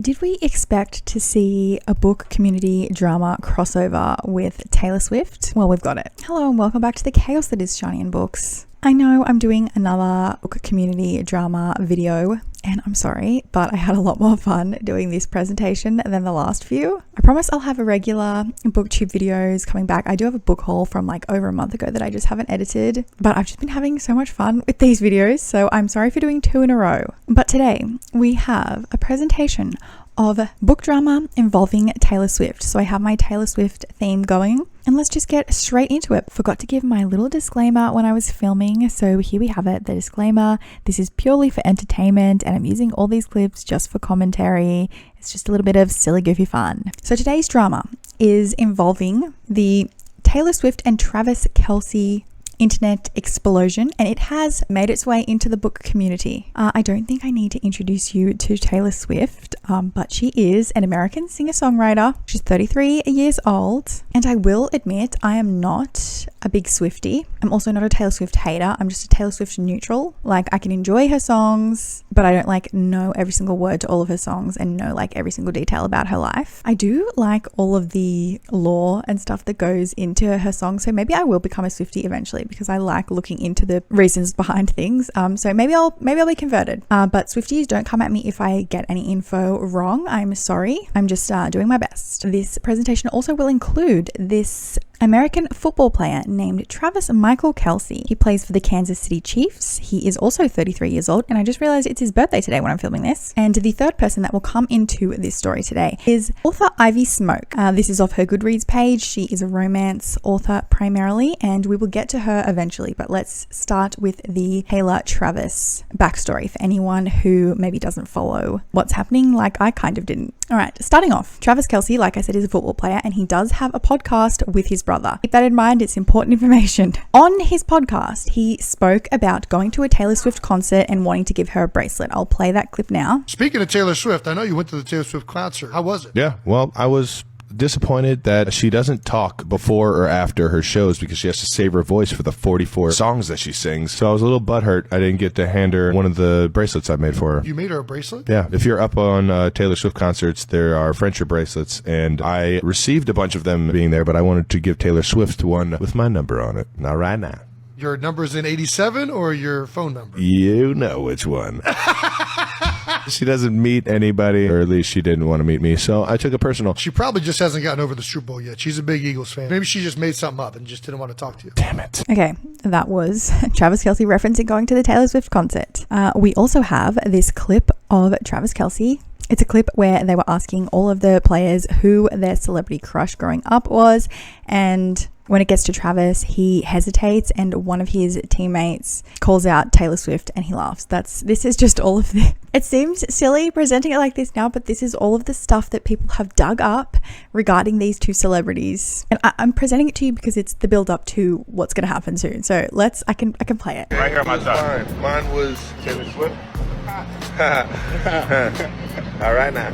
Did we expect to see a book community drama crossover with Taylor Swift? Well, we've got it. Hello and welcome back to the chaos that is Shiny and Books. I know I'm doing another book community drama video, and I'm sorry, but I had a lot more fun doing this presentation than the last few. I promise I'll have a regular booktube videos coming back. I do have a book haul from like over a month ago that I just haven't edited, but I've just been having so much fun with these videos, so I'm sorry for doing 2 in a row. But today we have a presentation of book drama involving Taylor Swift. So I have my Taylor Swift theme going, and let's just get straight into it. Forgot to give my little disclaimer when I was filming, so here we have it, the disclaimer. This is purely for entertainment and I'm using all these clips just for commentary. It's just a little bit of silly goofy fun. So today's drama is involving the Taylor Swift and Travis Kelce internet explosion, and it has made its way into the book community. I don't think I need to introduce you to Taylor Swift, but she is an American singer-songwriter. She's 33 years old, and I will admit I am not a big Swiftie. I'm also not a Taylor Swift hater. I'm just a Taylor Swift neutral. Like, I can enjoy her songs, but I don't like know every single word to all of her songs and know like every single detail about her life. I do like all of the lore and stuff that goes into her songs, so maybe I will become a Swiftie eventually, because I like looking into the reasons behind things. So maybe I'll be converted. But Swifties, don't come at me if I get any info wrong. I'm sorry. I'm just doing my best. This presentation also will include this American football player named Travis Michael Kelce. He plays for the Kansas City Chiefs. He is also 33 years old, and I just realized it's his birthday today when I'm filming this. And the third person that will come into this story today is author Ivy Smoke. This is off her Goodreads page. She is a romance author primarily, and we will get to her eventually, but let's start with the Taylor Travis backstory for anyone who maybe doesn't follow what's happening like I kind of didn't. All right, starting off, Travis Kelce, like I said, is a football player, and he does have a podcast with his brother. Keep that in mind, it's important information. On his podcast, he spoke about going to a Taylor Swift concert and wanting to give her a bracelet. I'll play that clip now. Speaking of Taylor Swift, I know you went to the Taylor Swift concert. How was it? Yeah, well, I was disappointed that she doesn't talk before or after her shows because she has to save her voice for the 44 songs that she sings. So I was a little butthurt I didn't get to hand her one of the bracelets I made for her. You made her a bracelet? Yeah. If you're up on Taylor Swift concerts, there are friendship bracelets, and I received a bunch of them being there, but I wanted to give Taylor Swift one with my number on it. Not right now. Your number's in 87 or your phone number? You know which one. She doesn't meet anybody, or at least she didn't want to meet me, so I took it personal. She probably just hasn't gotten over the Super Bowl yet. She's a big Eagles fan. Maybe she just made something up and just didn't want to talk to you. Damn it. Okay, that was Travis Kelce referencing going to the Taylor Swift concert. We also have this clip of Travis Kelce. It's a clip where they were asking all of the players who their celebrity crush growing up was, and when it gets to Travis, he hesitates, and one of his teammates calls out Taylor Swift, and he laughs. This is just all of the... It seems silly presenting it like this now, but this is all of the stuff that people have dug up regarding these two celebrities. And I'm presenting it to you because it's the build up to what's going to happen soon. So I can play it. Right here, my son. Mine was Taylor Swift. All right now.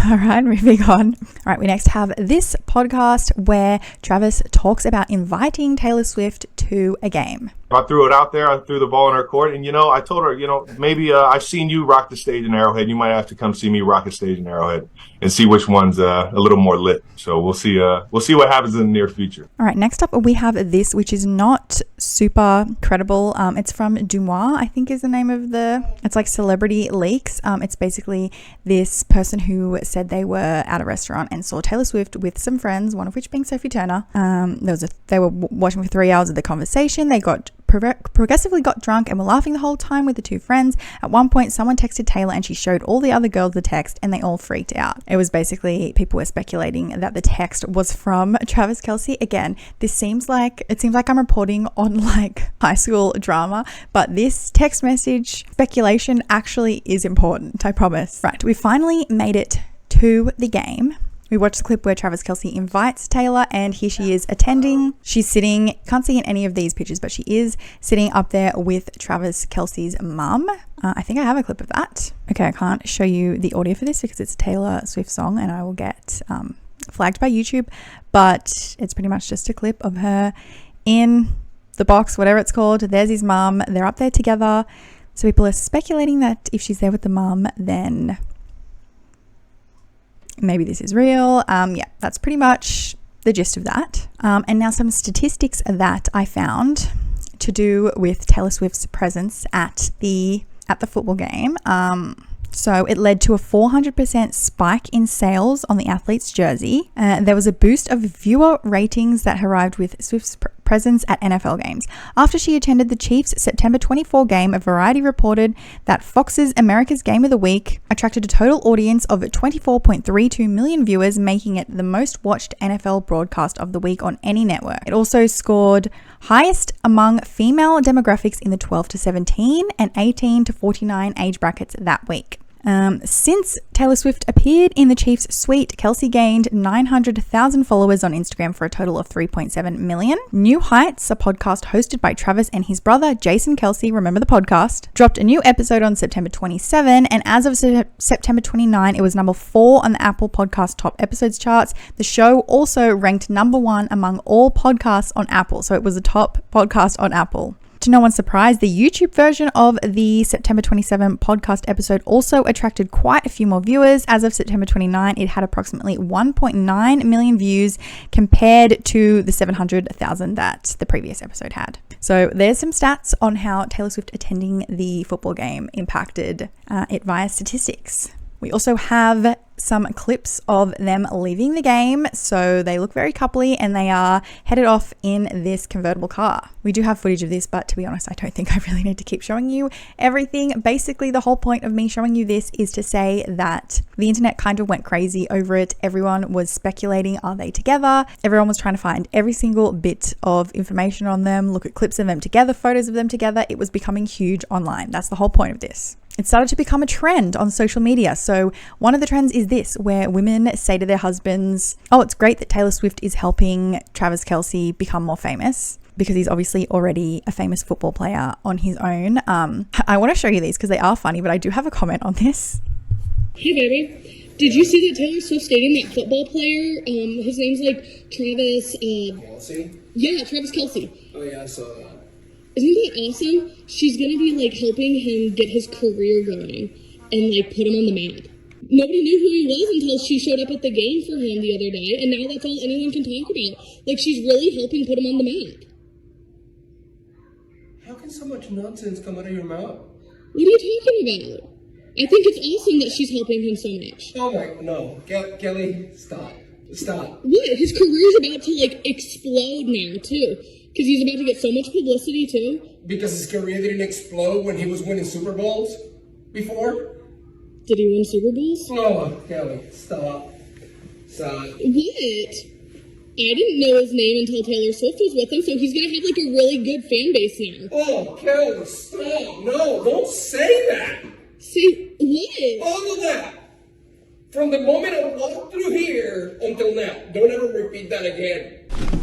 All right, moving on. All right, we next have this podcast where Travis talks about inviting Taylor Swift to a game. I threw it out there. I threw the ball in her court. And, I told her, maybe I've seen you rock the stage in Arrowhead. You might have to come see me rock the stage in Arrowhead and see which one's a little more lit. So we'll see what happens in the near future. All right, next up we have this, which is not super credible. It's from Dumois, I think is the name of it's like Celebrity Leaks. It's basically this person who said they were at a restaurant and saw Taylor Swift with some friends, one of which being Sophie Turner. They were watching for 3 hours of the conversation. They progressively got drunk and were laughing the whole time with the two friends. At one point, someone texted Taylor and she showed all the other girls the text, and they all freaked out. It was basically, people were speculating that the text was from Travis Kelce. Again, it seems like I'm reporting on like high school drama, but this text message speculation actually is important, I promise. Right, we finally made it to the game. We watched the clip where Travis Kelce invites Taylor, and here she is attending. She's sitting, can't see in any of these pictures, but she is sitting up there with Travis Kelce's mum. I think I have a clip of that. Okay, I can't show you the audio for this because it's a Taylor Swift song and I will get flagged by YouTube, but it's pretty much just a clip of her in the box, whatever it's called. There's his mum. They're up there together. So people are speculating that if she's there with the mum, then maybe this is real. Yeah, that's pretty much the gist of that. And now some statistics that I found to do with Taylor Swift's presence at the football game. So it led to a 400% spike in sales on the athlete's jersey. There was a boost of viewer ratings that arrived with Swift's presence at NFL games. After she attended the Chiefs' September 24 game, Variety reported that Fox's America's Game of the Week attracted a total audience of 24.32 million viewers, making it the most watched NFL broadcast of the week on any network. It also scored highest among female demographics in the 12 to 17 and 18 to 49 age brackets that week. Since Taylor Swift appeared in the Chiefs' suite, Kelce gained 900,000 followers on Instagram for a total of 3.7 million. New Heights, a podcast hosted by Travis and his brother, Jason Kelce, remember the podcast, dropped a new episode on September 27, and as of September 29, it was number 4 on the Apple Podcast Top Episodes charts. The show also ranked number 1 among all podcasts on Apple, so it was a top podcast on Apple. To no one's surprise, the YouTube version of the September 27 podcast episode also attracted quite a few more viewers. As of September 29, it had approximately 1.9 million views compared to the 700,000 that the previous episode had. So there's some stats on how Taylor Swift attending the football game impacted it via statistics. We also have some clips of them leaving the game, so they look very coupley and they are headed off in this convertible car. We do have footage of this, but to be honest, I don't think I really need to keep showing you everything. Basically, the whole point of me showing you this is to say that the internet kind of went crazy over it. Everyone was speculating, are they together? Everyone was trying to find every single bit of information on them, look at clips of them together, photos of them together. It was becoming huge online. That's the whole point of this. It started to become a trend on social media. So one of the trends is this, where women say to their husbands, oh, it's great that Taylor Swift is helping Travis Kelce become more famous, because he's obviously already a famous football player on his own. I want to show you these because they are funny, but I do have a comment on this. Hey, baby. Did you see that Taylor Swift's dating that football player? His name's like Travis... Kelce? Yeah, Travis Kelce. Oh, yeah, I saw that. Isn't that awesome? She's gonna be like helping him get his career going and like put him on the map. Nobody knew who he was until she showed up at the game for him the other day, and now that's all anyone can talk about. Like, she's really helping put him on the map. How can so much nonsense come out of your mouth? What are you talking about? I think it's awesome that she's helping him so much. Oh my, no. Kelly, stop. Stop. What? His career's about to like explode now, too. Because he's about to get so much publicity, too. Because his career didn't explode when he was winning Super Bowls before? Did he win Super Bowls? Oh, Kelly, stop. Stop. What? I didn't know his name until Taylor Swift was with him, so he's gonna have like a really good fan base now. Oh, Kelly, stop. No, don't say that. Say what? All of that. From the moment I walked through here until now. Don't ever repeat that again.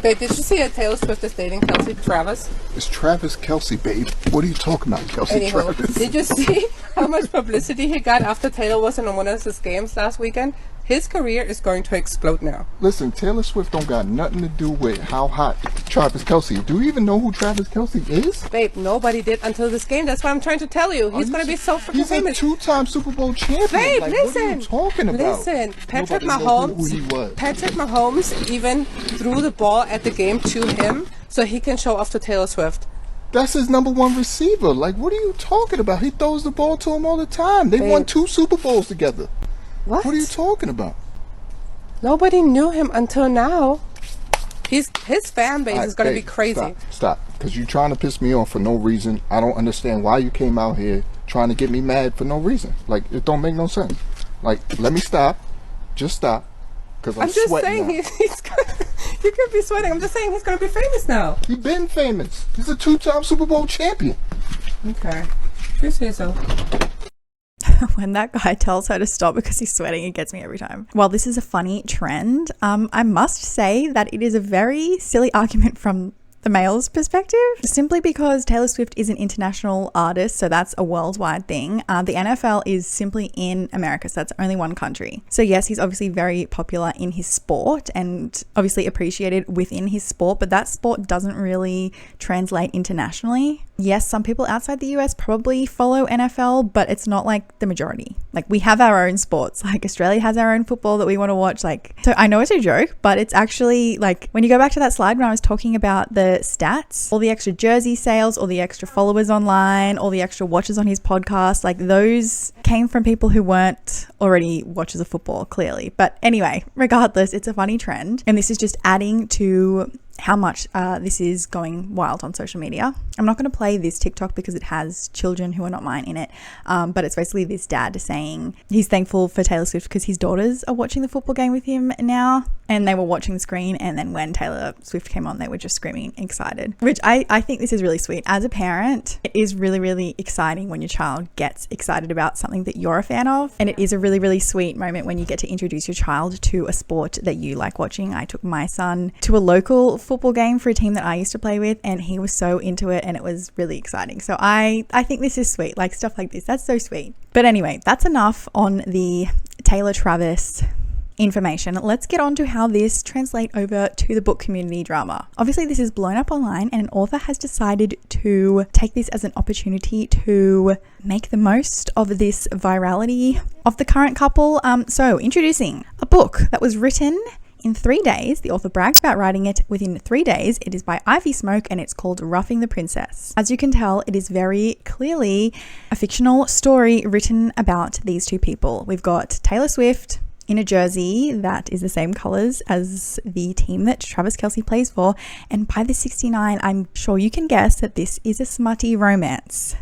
Babe, did you see that Taylor Swift is dating Kelce Travis? It's Travis Kelce, babe. What are you talking about, Kelce Travis? Did you see how much publicity he got after Taylor was in one of his games last weekend? His career is going to explode now. Listen, Taylor Swift don't got nothing to do with how hot Travis Kelce. Do you even know who Travis Kelce is? Babe, nobody did until this game. That's what I'm trying to tell you. He's going to be so freaking famous. He's a 2-time Super Bowl champion. Babe, like, listen. What are you talking about? Listen, Patrick Nobody Mahomes, knows who he was. Patrick Mahomes even threw the ball at the game to him so he can show off to Taylor Swift. That's his number 1 receiver. Like, what are you talking about? He throws the ball to him all the time. They won 2 Super Bowls together. What? What are you talking about? Nobody knew him until now. His fan base is going to be crazy. Stop. Because you're trying to piss me off for no reason. I don't understand why you came out here trying to get me mad for no reason. Like, it don't make no sense. Like, let me stop. Just stop. Because I'm just sweating saying you could be sweating. I'm just saying he's going to be famous now. He's been famous. He's a 2-time Super Bowl champion. Okay. You say so. When that guy tells her to stop because he's sweating, it gets me every time. While this is a funny trend, I must say that it is a very silly argument from the male's perspective, simply because Taylor Swift is an international artist, so that's a worldwide thing. The NFL is simply in America, so that's only one country. So yes, he's obviously very popular in his sport and obviously appreciated within his sport, but that sport doesn't really translate internationally. Yes, some people outside the US probably follow NFL, but it's not like the majority. Like, we have our own sports. Like, Australia has our own football that we want to watch. Like, so I know it's a joke, but it's actually like, when you go back to that slide when I was talking about the stats, all the extra jersey sales, all the extra followers online, all the extra watches on his podcast, like those came from people who weren't already watchers of football, clearly. But anyway, regardless, it's a funny trend. And this is just adding to how much this is going wild on social media. I'm not going to play this TikTok because it has children who are not mine in it, but it's basically this dad saying he's thankful for Taylor Swift because his daughters are watching the football game with him now, and they were watching the screen, and then when Taylor Swift came on, they were just screaming excited, which I think this is really sweet. As a parent, it is really, really exciting when your child gets excited about something that you're a fan of, and it is a really, really sweet moment when you get to introduce your child to a sport that you like watching. I took my son to a local football game for a team that I used to play with, and he was so into it, and it was really exciting. So I think this is sweet, like stuff like this, that's so sweet. But anyway, that's enough on the Taylor Travis information. Let's get on to how this translates over to the book community drama. Obviously, this is blown up online, and an author has decided to take this as an opportunity to make the most of this virality of the current couple. So introducing a book that was written in 3 days. The author brags about writing it within 3 days. It is by Ivy Smoke, and it's called Roughing the Princess. As you can tell, it is very clearly a fictional story written about these two people. We've got Taylor Swift in a jersey that is the same colors as the team that Travis Kelce plays for, and by the 69, I'm sure you can guess that this is a smutty romance.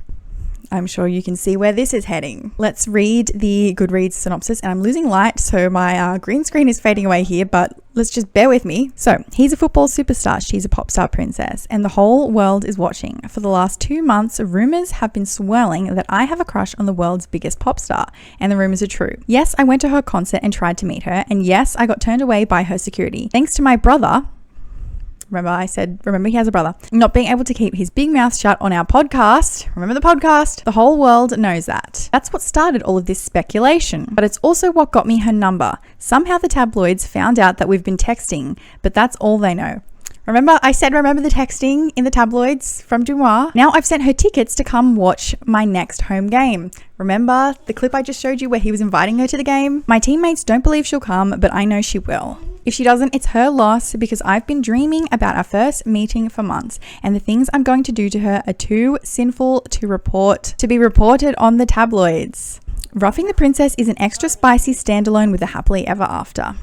I'm sure you can see where this is heading. Let's read the Goodreads synopsis, and I'm losing light, so my green screen is fading away here, but let's just bear with me. So, he's a football superstar, she's a pop star princess, and the whole world is watching. For the last 2 months, rumors have been swirling that I have a crush on the world's biggest pop star, and the rumors are true. Yes, I went to her concert and tried to meet her, and yes, I got turned away by her security. Thanks to my brother, remember he has a brother, not being able to keep his big mouth shut on our podcast. Remember the podcast? The whole world knows that. That's what started all of this speculation, but it's also what got me her number. Somehow the tabloids found out that we've been texting, but that's all they know. Remember the texting in the tabloids from Dumois? Now I've sent her tickets to come watch my next home game. Remember the clip I just showed you where he was inviting her to the game? My teammates don't believe she'll come, but I know she will. If she doesn't, it's her loss, because I've been dreaming about our first meeting for months, and the things I'm going to do to her are too sinful to be reported on the tabloids. Roughing the Princess is an extra spicy standalone with a happily ever after.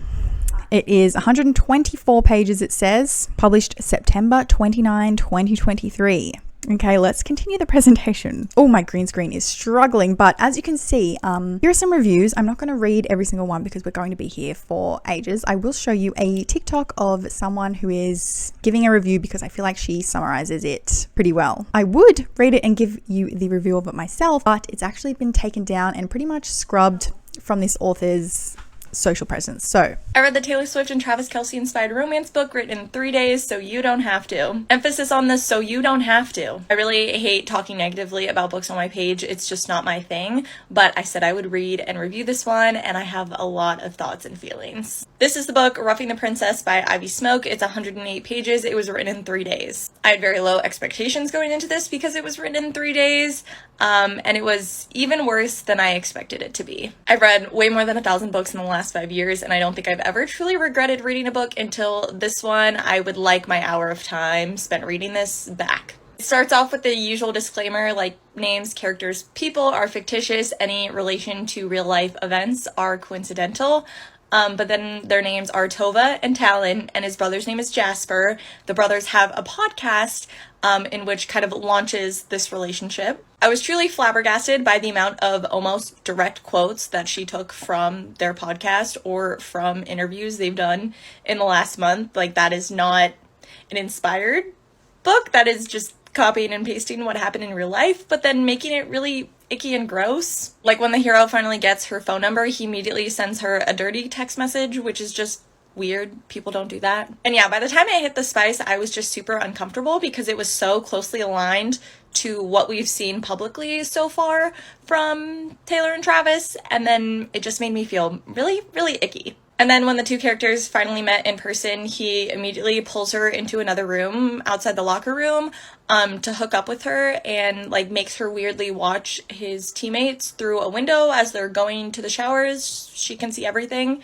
It is 124 pages, it says, published September 29, 2023. Okay, let's continue the presentation. Oh, my green screen is struggling, but as you can see, here are some reviews. I'm not going to read every single one because we're going to be here for ages. I will show you a TikTok of someone who is giving a review because I feel like she summarizes it pretty well. I would read it and give you the review of it myself, but it's actually been taken down and pretty much scrubbed from this author's social presence. So I read the Taylor Swift and Travis Kelce inspired romance book written in 3 days, so you don't have to. Emphasis on this, so you don't have to. I really hate talking negatively about books on my page. It's just not my thing, but I said I would read and review this one, and I have a lot of thoughts and feelings. This is the book Roughing the Princess by Ivy Smoke. It's 108 pages. It was written in 3 days. I had very low expectations going into this because it was written in 3 days, and it was even worse than I expected it to be. I've read way more than 1,000 books in the last 5 years, and I don't think I've ever truly regretted reading a book until this one. I would like my hour of time spent reading this back. It starts off with the usual disclaimer, like names, characters, people are fictitious, any relation to real life events are coincidental. But then their names are Tova and Talon, and his brother's name is Jasper. The brothers have a podcast in which kind of launches this relationship. I was truly flabbergasted by the amount of almost direct quotes that she took from their podcast or from interviews they've done in the last month. Like, that is not an inspired book. That is just copying and pasting what happened in real life, but then making it really icky and gross. Like, when the hero finally gets her phone number, he immediately sends her a dirty text message, which is just weird. People don't do that. And yeah, by the time I hit the spice, I was just super uncomfortable because it was so closely aligned to what we've seen publicly so far from Taylor and Travis, and then it just made me feel really, really icky. And then when the two characters finally met in person, he immediately pulls her into another room outside the locker room to hook up with her, and like makes her weirdly watch his teammates through a window as they're going to the showers. She can see everything.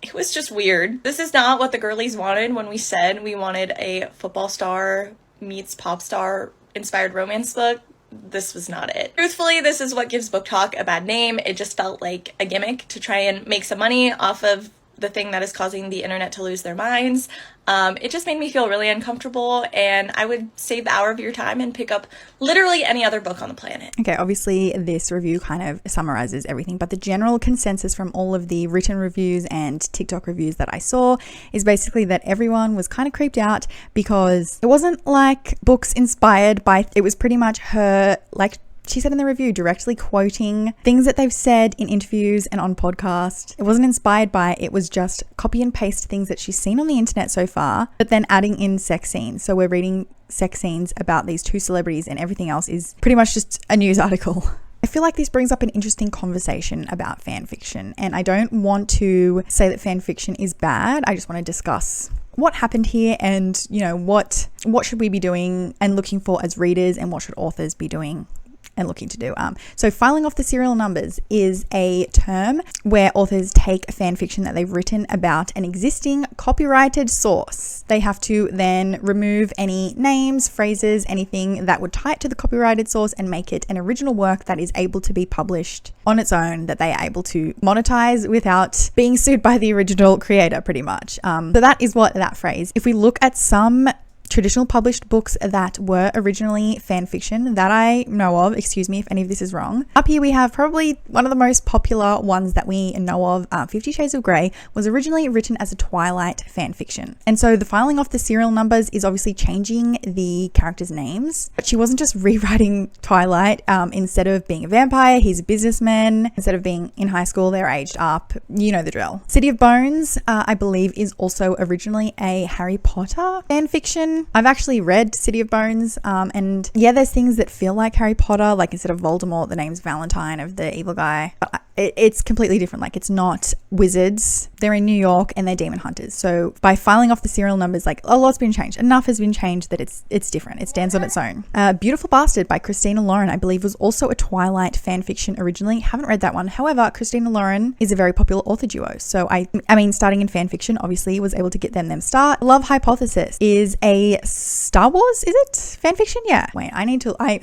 It was just weird. This is not what the girlies wanted when we said we wanted a football star meets pop star inspired romance book. This was not it. Truthfully, this is what gives BookTok a bad name. It just felt like a gimmick to try and make some money off of the thing that is causing the internet to lose their minds. It just made me feel really uncomfortable, and I would save the hour of your time and pick up literally any other book on the planet. Okay, obviously this review kind of summarizes everything, but the general consensus from all of the written reviews and TikTok reviews that I saw is basically that everyone was kind of creeped out because it wasn't like books inspired by, it was pretty much her, like she said in the review, directly quoting things that they've said in interviews and on podcasts. It wasn't inspired by, it was just copy and paste things that she's seen on the internet so far, but then adding in sex scenes. So we're reading sex scenes about these two celebrities, and everything else is pretty much just a news article. I feel like this brings up an interesting conversation about fan fiction, and I don't want to say that fan fiction is bad. I just want to discuss what happened here, and you know, what should we be doing and looking for as readers, and what should authors be doing and looking to do. So filing off the serial numbers is a term where authors take a fan fiction that they've written about an existing copyrighted source. They have to then remove any names, phrases, anything that would tie it to the copyrighted source and make it an original work that is able to be published on its own, that they are able to monetize without being sued by the original creator, pretty much. So that is what that phrase. If we look at some traditional published books that were originally fan fiction that I know of, excuse me if any of this is wrong. Up here we have probably one of the most popular ones that we know of, 50 Shades of Grey, was originally written as a Twilight fan fiction. And so the filing off the serial numbers is obviously changing the characters' names, but she wasn't just rewriting Twilight. Instead of being a vampire, he's a businessman. Instead of being in high school, they're aged up. You know the drill. City of Bones, I believe, is also originally a Harry Potter fan fiction. I've actually read City of Bones, and yeah, there's things that feel like Harry Potter, like instead of Voldemort, the name's Valentine of the evil guy. But it's completely different. Like, it's not wizards. They're in New York and they're demon hunters. So by filing off the serial numbers, like, a lot's been changed. Enough has been changed that it's different. It stands on its own. Beautiful Bastard by Christina Lauren, I believe, was also a Twilight fan fiction originally. Haven't read that one. However, Christina Lauren is a very popular author duo. So I mean, starting in fan fiction, obviously was able to get them start. Love Hypothesis is a Star Wars, is it? Fan fiction? Yeah. Wait, I need to, I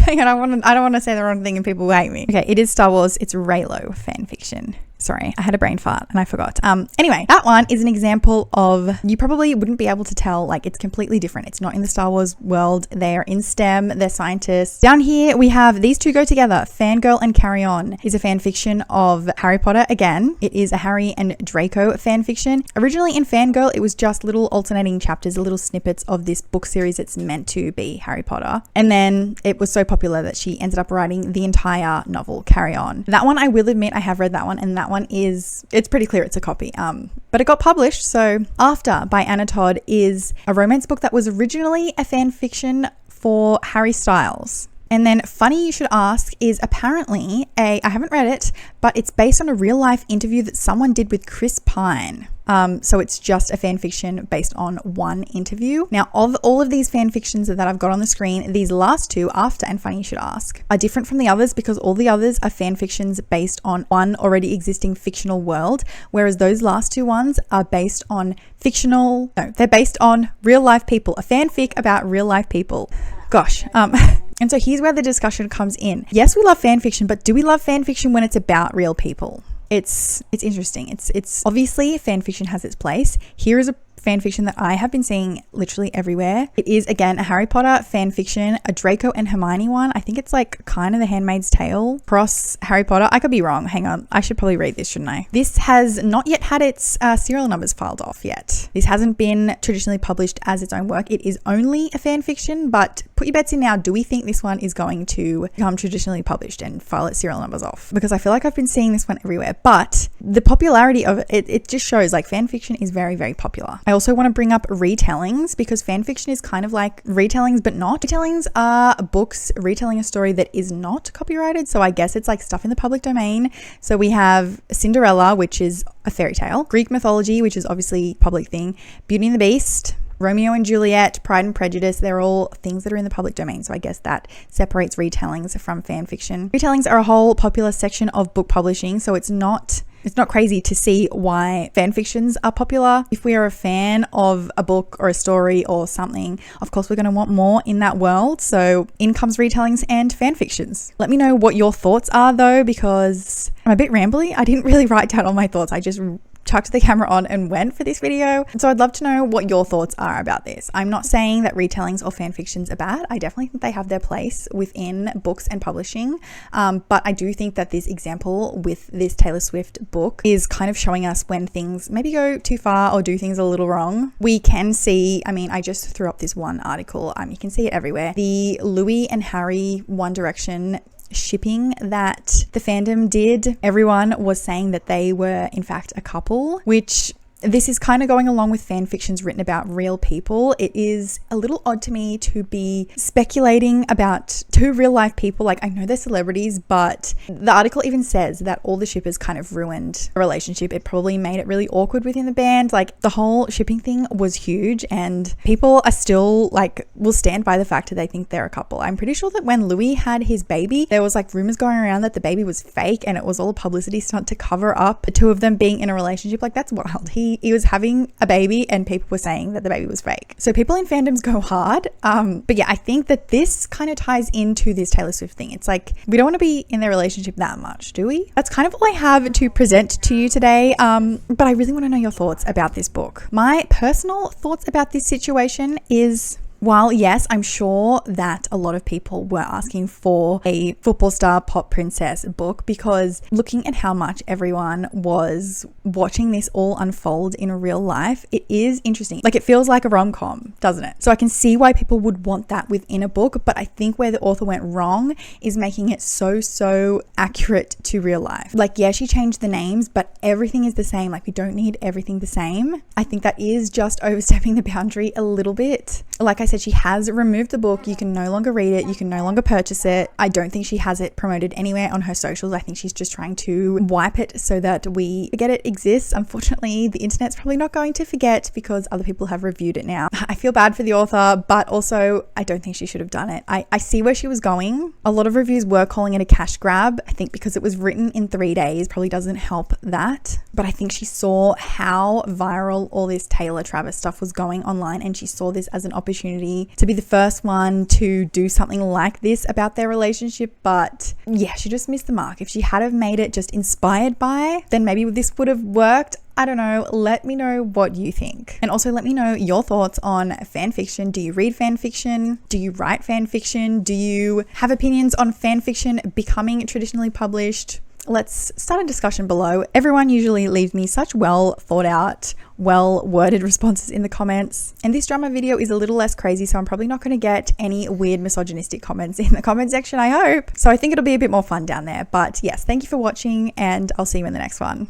don't want to say the wrong thing and people will hate me. Okay, it is Star Wars. It's Reylo fan fiction. Sorry, I had a brain fart and I forgot. Anyway, that one is an example of, you probably wouldn't be able to tell, like, it's completely different. It's not in the Star Wars world. They're in STEM, they're scientists. Down here, we have these two go together. Fangirl and Carry On is a fan fiction of Harry Potter. Again, it is a Harry and Draco fan fiction. Originally in Fangirl, it was just little alternating chapters, little snippets of this book series that's meant to be Harry Potter. And then it was so popular that she ended up writing the entire novel, Carry On. That one, I will admit, I have read that one, and that one is, it's pretty clear it's a copy, but it got published. So After by Anna Todd is a romance book that was originally a fan fiction for Harry Styles. And then Funny You Should Ask is apparently I haven't read it, but it's based on a real life interview that someone did with Chris Pine. So it's just a fan fiction based on one interview. Now, of all of these fan fictions that I've got on the screen, these last two, After and Funny You Should Ask, are different from the others because all the others are fan fictions based on one already existing fictional world, whereas those last two ones are based on they're based on real life people, a fanfic about real life people. Gosh. And so here's where the discussion comes in. Yes, we love fan fiction, but do we love fan fiction when it's about real people? It's interesting. It's obviously fan fiction has its place. Here is a fan fiction that I have been seeing literally everywhere. It is, again, a Harry Potter fan fiction, a Draco and Hermione one. I think it's like kind of The Handmaid's Tale cross Harry Potter. I could be wrong. Hang on. I should probably read this, shouldn't I? This has not yet had its serial numbers filed off yet. This hasn't been traditionally published as its own work. It is only a fan fiction, but put your bets in now. Do we think this one is going to become traditionally published and file its serial numbers off? Because I feel like I've been seeing this one everywhere, but the popularity of it just shows like fan fiction is very, very popular. I also want to bring up retellings, because fanfiction is kind of like retellings but not. Retellings are books retelling a story that is not copyrighted, so I guess it's like stuff in the public domain. So we have Cinderella, which is a fairy tale, Greek mythology, which is obviously a public thing, Beauty and the Beast, Romeo and Juliet, Pride and Prejudice, they're all things that are in the public domain. So I guess that separates retellings from fan fiction. Retellings are a whole popular section of book publishing, so it's not crazy to see why fan fictions are popular. If we are a fan of a book or a story or something, of course we're going to want more in that world. So in comes retellings and fan fictions. Let me know what your thoughts are though, because I'm a bit rambly. I didn't really write down all my thoughts. I just chucked the camera on and went for this video. So I'd love to know what your thoughts are about this. I'm not saying that retellings or fan fictions are bad. I definitely think they have their place within books and publishing. But I do think that this example with this Taylor Swift book is kind of showing us when things maybe go too far or do things a little wrong. We can see, I mean, I just threw up this one article. You can see it everywhere. The Louis and Harry One Direction shipping that the fandom did, everyone was saying that they were in fact a couple, which this is kind of going along with fan fictions written about real people. It is a little odd to me to be speculating about two real life people. Like, I know they're celebrities, but the article even says that all the shippers kind of ruined the relationship. It probably made it really awkward within the band. Like, the whole shipping thing was huge, and people are still like, will stand by the fact that they think they're a couple. I'm pretty sure that when Louis had his baby, there was like rumors going around that the baby was fake and it was all a publicity stunt to cover up the two of them being in a relationship. Like, that's wild. He was having a baby and people were saying that the baby was fake. So people in fandoms go hard. But yeah, I think that this kind of ties into this Taylor Swift thing. It's like, we don't want to be in their relationship that much, do we? That's kind of all I have to present to you today. But I really want to know your thoughts about this book. My personal thoughts about this situation is, while yes, I'm sure that a lot of people were asking for a football star pop princess book, because looking at how much everyone was watching this all unfold in real life, it is interesting. Like, it feels like a rom-com, doesn't it? So I can see why people would want that within a book, but I think where the author went wrong is making it so accurate to real life. Like, yeah, she changed the names, but everything is the same. Like, we don't need everything the same. I think that is just overstepping the boundary a little bit. Like I said, she has removed the book. You can no longer read it. You can no longer purchase it. I don't think she has it promoted anywhere on her socials. I think she's just trying to wipe it so that we forget it exists. Unfortunately, the internet's probably not going to forget because other people have reviewed it now. I feel bad for the author, but also I don't think she should have done it. I see where she was going. A lot of reviews were calling it a cash grab. I think because it was written in 3 days probably doesn't help that. But I think she saw how viral all this Taylor Travis stuff was going online, and she saw this as an opportunity to be the first one to do something like this about their relationship. But yeah, she just missed the mark. If she had have made it just inspired by, then maybe this would have worked. I don't know. Let me know what you think. And also let me know your thoughts on fan fiction. Do you read fan fiction? Do you write fan fiction? Do you have opinions on fan fiction becoming traditionally published? Let's start a discussion below. Everyone usually leaves me such well thought out, well worded responses in the comments. And this drama video is a little less crazy, so I'm probably not going to get any weird misogynistic comments in the comment section, I hope. So I think it'll be a bit more fun down there. But yes, thank you for watching, and I'll see you in the next one.